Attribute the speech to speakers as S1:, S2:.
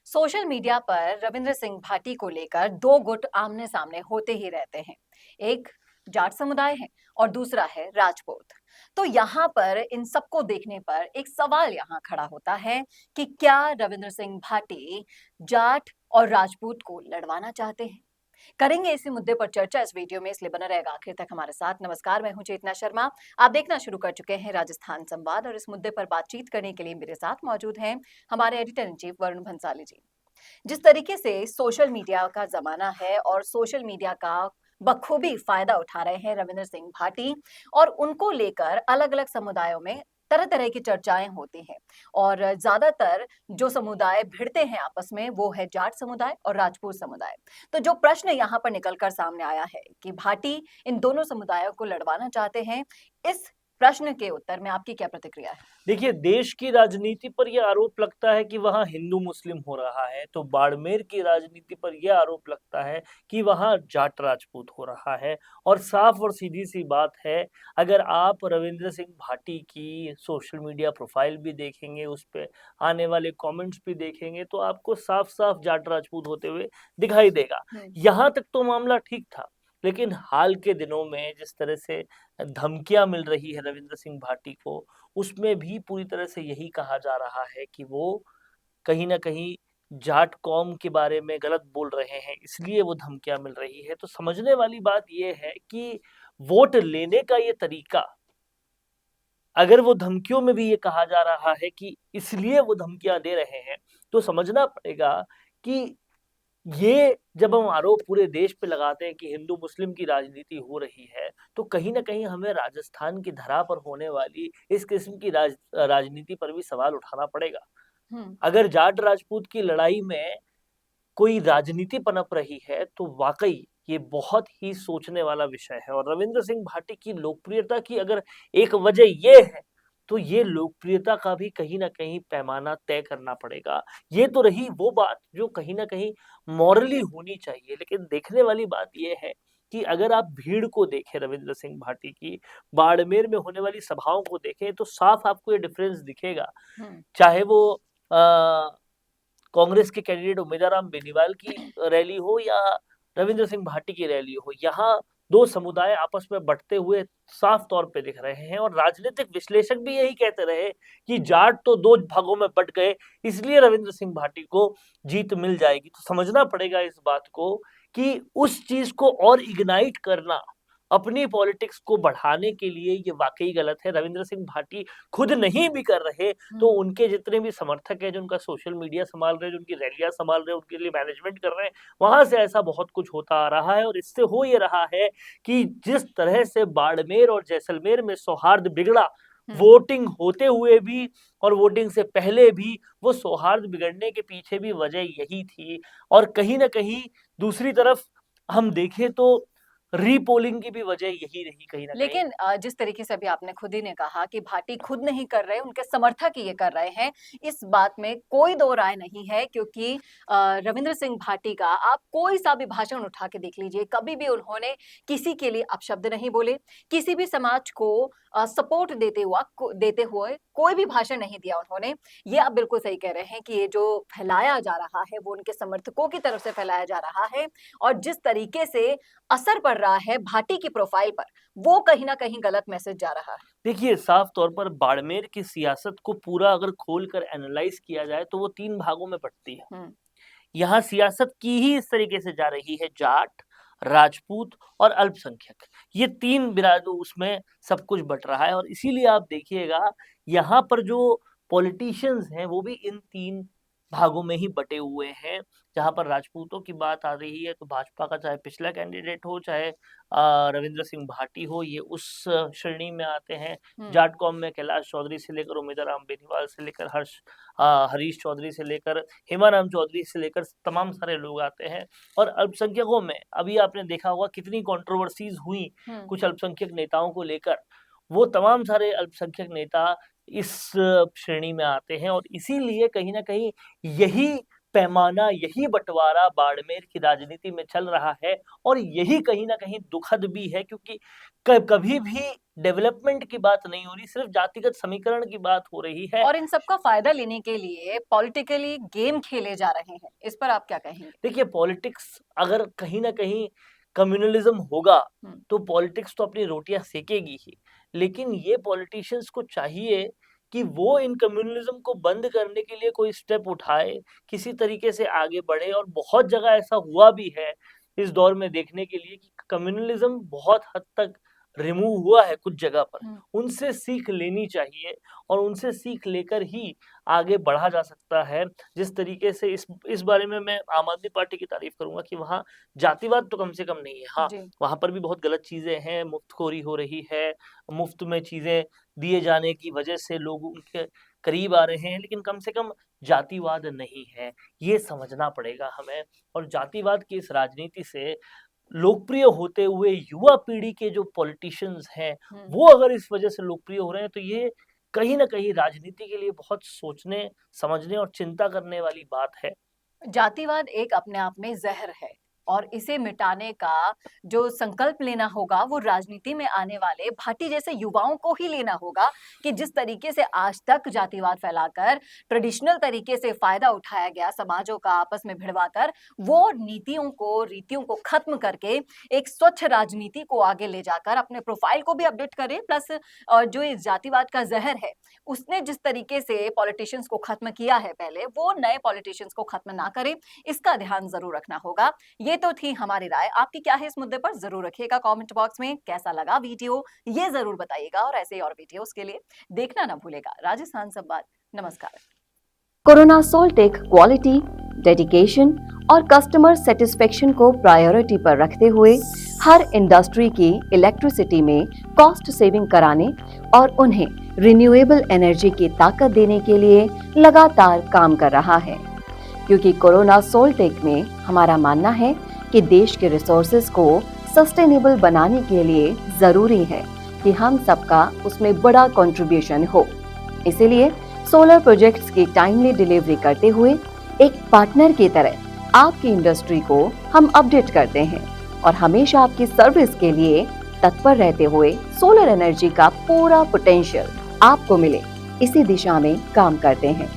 S1: Social media पर रविंद्र सिंह भाटी को लेकर दो गुट आमने सामने होते ही रहते हैं। एक जाट समुदाय है और दूसरा है राजपूत। तो यहाँ पर इन सबको देखने पर एक सवाल यहाँ खड़ा होता है कि क्या रविंद्र सिंह भाटी जाट और राजपूत को लड़वाना चाहते हैं। करेंगे इसी मुद्दे पर चर्चा इस वीडियो में, इसलिए बना रहेगा आखिर तक हमारे साथ। नमस्कार, मैं हूं चेतना शर्मा। आप देखना शुरू कर चुके हैं राजस्थान संवाद और इस मुद्दे पर बातचीत करने के लिए मेरे साथ मौजूद हैं हमारे editor in chief Varun Bhansali ji. जिस तरीके से सोशल मीडिया का जमाना है और सोशल मीडिया का बखूबी फायदा उठा रहे हैं रविंद्र सिंह भाटी, और उनको लेकर अलग अलग समुदायों में तरह तरह की चर्चाएं होती हैं। और ज्यादातर जो समुदाय भिड़ते हैं आपस में वो है जाट समुदाय और राजपूत समुदाय। तो जो प्रश्न यहाँ पर निकलकर सामने आया है कि भाटी इन दोनों समुदायों को लड़वाना चाहते हैं, इस प्रश्न के उत्तर में आपकी क्या प्रतिक्रिया है?
S2: देखिए, देश की राजनीति पर यह आरोप लगता है कि वहाँ हिंदू मुस्लिम हो रहा है, तो बाड़मेर की राजनीति पर यह आरोप लगता है कि वहाँ जाट राजपूत हो रहा है। और साफ और सीधी सी बात है, अगर आप रविंद्र सिंह भाटी की सोशल मीडिया प्रोफाइल भी देखेंगे, उस पे आने वाले कमेंट्स भी देखेंगे, तो आपको साफ-साफ जाट राजपूत होते हुए दिखाई देगा। यहाँ तक तो मामला ठीक था, लेकिन हाल के दिनों में जिस तरह से धमकियाँ मिल रही है रविंद्र सिंह भाटी को, उसमें भी पूरी तरह से यही कहा जा रहा है कि वो कहीं न कहीं जाट कौम के बारे में गलत बोल रहे हैं, इसलिए वो धमकियाँ मिल रही है। तो समझने वाली बात ये है कि वोट लेने का ये तरीका, अगर वो धमकियों में भी ये कहा जा रहा है कि इसलिए वो धमकियाँ दे रहे हैं, तो समझना पड़ेगा कि ये जब हम आरोप पूरे देश पे लगाते हैं कि हिंदू-मुस्लिम की राजनीति हो रही है, तो कहीं न कहीं हमें राजस्थान की धरा पर होने वाली इस किस्म की राजनीति पर भी सवाल उठाना पड़ेगा।
S1: हम्म।
S2: अगर जाट-राजपूत की लड़ाई में कोई राजनीति पनप रही है, तो वाक़ई ये बहुत ही सोचने वाला विषय है। और रविंद्र सिंह भाटी की लोकप्रियता की अगर एक वजह ये है, तो ये लोकप्रियता का भी कहीं न कहीं पैमाना तय करना पड़ेगा। ये तो रही वो बात जो कहीं न कहीं मॉरली होनी चाहिए, लेकिन देखने वाली बात ये है कि अगर आप भीड़ को देखें रविंद्र सिंह भाटी की, बाड़मेर में होने वाली सभाओं को देखें, तो साफ आपको ये डिफरेंस दिखेगा। चाहे वो कांग्रेस के कैंडिडेट उम्मीदवार बेनीवाल की रैली हो या रविंद्र सिंह भाटी की रैली हो, यहाँ दो समुदाय आपस में बंटते हुए साफ तौर पे दिख रहे हैं। और राजनीतिक विश्लेषक भी यही कहते रहे कि जाट तो दो भागों में बंट गए, इसलिए रविंद्र सिंह भाटी को जीत मिल जाएगी। तो समझना पड़ेगा इस बात को कि उस चीज को और इग्नाइट करना अपनी पॉलिटिक्स को बढ़ाने के लिए ये वाकई गलत है। रविंद्र सिंह भाटी खुद नहीं भी कर रहे, तो उनके जितने भी समर्थक हैं, जो उनका सोशल मीडिया संभाल रहे हैं, जो उनकी रैलियां संभाल रहे हैं, उनके लिए मैनेजमेंट कर रहे हैं, वहां से ऐसा बहुत कुछ होता आ रहा है। और इससे हो ये रहा है कि जिस तरह से बाड़मेर और जैसलमेर में सौहार्द बिगड़ा, वोटिंग होते हुए भी और वोटिंग से पहले भी, वो सौहार्द बिगड़ने के पीछे भी वजह यही थी। और कहीं ना कहीं दूसरी तरफ हम देखें तो रीपोलिंग की भी वजह यही रही कहीं ना कहीं।
S1: लेकिन जिस तरीके से अभी आपने खुद ही ने कहा कि भाटी खुद नहीं कर रहे, उनके समर्थक ही ये कर रहे हैं, इस बात में कोई दो राय नहीं है। क्योंकि रविंद्र सिंह भाटी का आप कोई सा भी भाषण उठा के देख लीजिए, कभी भी उन्होंने किसी के लिए अपशब्द नहीं बोले, किसी भी समाज को सपोर्ट देते हुए कोई भी भाषण नहीं दिया उन्होंने। ये आप बिल्कुल सही कह रहे हैं कि ये जो फैलाया जा रहा है वो उनके समर्थकों की तरफ से फैलाया जा रहा है, और जिस तरीके से असर पड़ रहा है भाटी की प्रोफाइल पर, वो कहीं ना कहीं गलत मैसेज जा रहा है।
S2: देखिए, साफ तौर पर बाड़मेर की सियासत को पूरा अगर खोलकर एनालाइज किया जाए, तो वो 3 भागों में बँटती है। यहाँ सियासत की ही इस तरीके से जा रही है, जाट, राजपूत और अल्पसंख्यक। ये 3 उसमें सब कुछ बँट रहा है। और इसीलिए आप देखिएगा, यहाँ पर जो पॉलिटिशियंस हैं, वो भी इन 3 भागों में ही बँटे हुए हैं। जहाँ पर राजपूतों की बात आ रही है, तो भाजपा का चाहे पिछला कैंडिडेट हो, चाहे रविंद्र सिंह भाटी हो, ये उस श्रेणी में आते हैं। जाट कॉम में कैलाश चौधरी से लेकर उम्मीदवार बेनीवाल से लेकर हरीश चौधरी से लेकर हेमाराम चौधरी से लेकर तमाम सारे लोग आते हैं। और अल्पसंख्यकों में अभी आपने देखा होगा कितनी कंट्रोवर्सीज हुई कुछ अल्पसंख्यक नेताओं को लेकर। वो तमाम सारे अल्पसंख्यक नेता इस श्रेणी में आते हैं। और इसीलिए कहीं ना कहीं यही पैमाना, यही बंटवारा बाड़मेर की राजनीति में चल रहा है। और यही कहीं ना कहीं दुखद भी है, क्योंकि कभी भी डेवलपमेंट की बात नहीं हो रही, सिर्फ जातिगत समीकरण की बात हो रही है।
S1: और इन सबका फायदा लेने के लिए पॉलिटिकली गेम खेले जा रहे हैं, इस पर आप क्या कहेंगे?
S2: देखिए, पॉलिटिक्स अगर कहीं ना कहीं कम्युनलिज्म होगा
S1: हम्म,
S2: तो पॉलिटिक्स तो अपनी रोटियां सेकेगी ही, लेकिन ये पॉलिटिशियंस को चाहिए कि वो इन कम्युनलिज्म को बंद करने के लिए कोई स्टेप उठाए, किसी तरीके से आगे बढ़े। और बहुत जगह ऐसा हुआ भी है इस दौर में देखने के लिए कि कम्युनलिज्म बहुत हद तक रिमूव हुआ है कुछ जगह पर।
S1: हम्म,
S2: उनसे सीख लेनी चाहिए और उनसे सीख लेकर ही आगे बढ़ा जा सकता है। जिस तरीके से इस बारे में मैं आम आदमी पार्टी की तारीफ करूंगा कि वहाँ जातिवाद तो कम से कम नहीं है। हाँ,
S1: जी,
S2: वहाँ पर भी बहुत गलत चीजें हैं, मुफ्तखोरी हो रही है, मुफ्त में चीजें दिए जाने की वजह से लोग उनके करीब आ रहे हैं, लेकिन कम से कम जातिवाद नहीं है, ये समझना पड़ेगा हमें। और जातिवाद की इस राजनीति से लोकप्रिय होते हुए युवा पीढ़ी के जो पॉलिटिशियंस हैं,
S1: हम्म।
S2: वो अगर इस वजह से लोकप्रिय हो रहे हैं, तो ये कहीं न कहीं राजनीति के लिए बहुत सोचने, समझने और चिंता करने वाली बात है।
S1: जातिवाद एक अपने आप में जहर है और इसे मिटाने का जो संकल्प लेना होगा वो राजनीति में आने वाले भाटी जैसे युवाओं को ही लेना होगा कि जिस तरीके से आज तक जातिवाद फैलाकर ट्रेडिशनल तरीके से फायदा उठाया गया समाजों का आपस में भिड़वाकर, वो नीतियों को रीतियों को खत्म करके एक स्वच्छ राजनीति को आगे ले जाकर अपने प्रोफाइल को भी अपडेट करें। प्लस जो इस जातिवाद का जहर है उसने जिस तरीके से पॉलिटिशियंस को खत्म किया है पहले, वो नए पॉलिटिशियंस को खत्म ना करे, इसका ध्यान जरूर रखना होगा। ये तो थी हमारी राय, आपकी क्या है इस मुद्दे पर जरूर रखिएगा कमेंट बॉक्स में। कैसा लगा वीडियो ये जरूर बताइएगा और ऐसे और वीडियोस के लिए देखना ना भूलेगा राजस्थान संवाद। नमस्कार।
S3: कोरोना सोल्टेक क्वालिटी, डेडिकेशन और कस्टमर सेटिस्फेक्शन को प्रायोरिटी पर रखते हुए हर इंडस्ट्री की इलेक्ट्रिसिटी में कॉस्ट सेविंग कराने और उन्हें रिन्यूएबल एनर्जी की ताकत देने के लिए लगातार काम कर रहा है। क्योंकि कोरोना सोल्टेक में हमारा मानना है कि देश के रिसोर्सेज को सस्टेनेबल बनाने के लिए जरूरी है कि हम सबका उसमें बड़ा कंट्रीब्यूशन हो। इसीलिए सोलर प्रोजेक्ट्स की टाइमली डिलीवरी करते हुए एक पार्टनर की तरह आपकी इंडस्ट्री को हम अपडेट करते हैं और हमेशा आपकी सर्विस के लिए तत्पर रहते हुए सोलर एनर्जी का पूरा पोटेंशियल आपको मिले, इसी दिशा में काम करते हैं।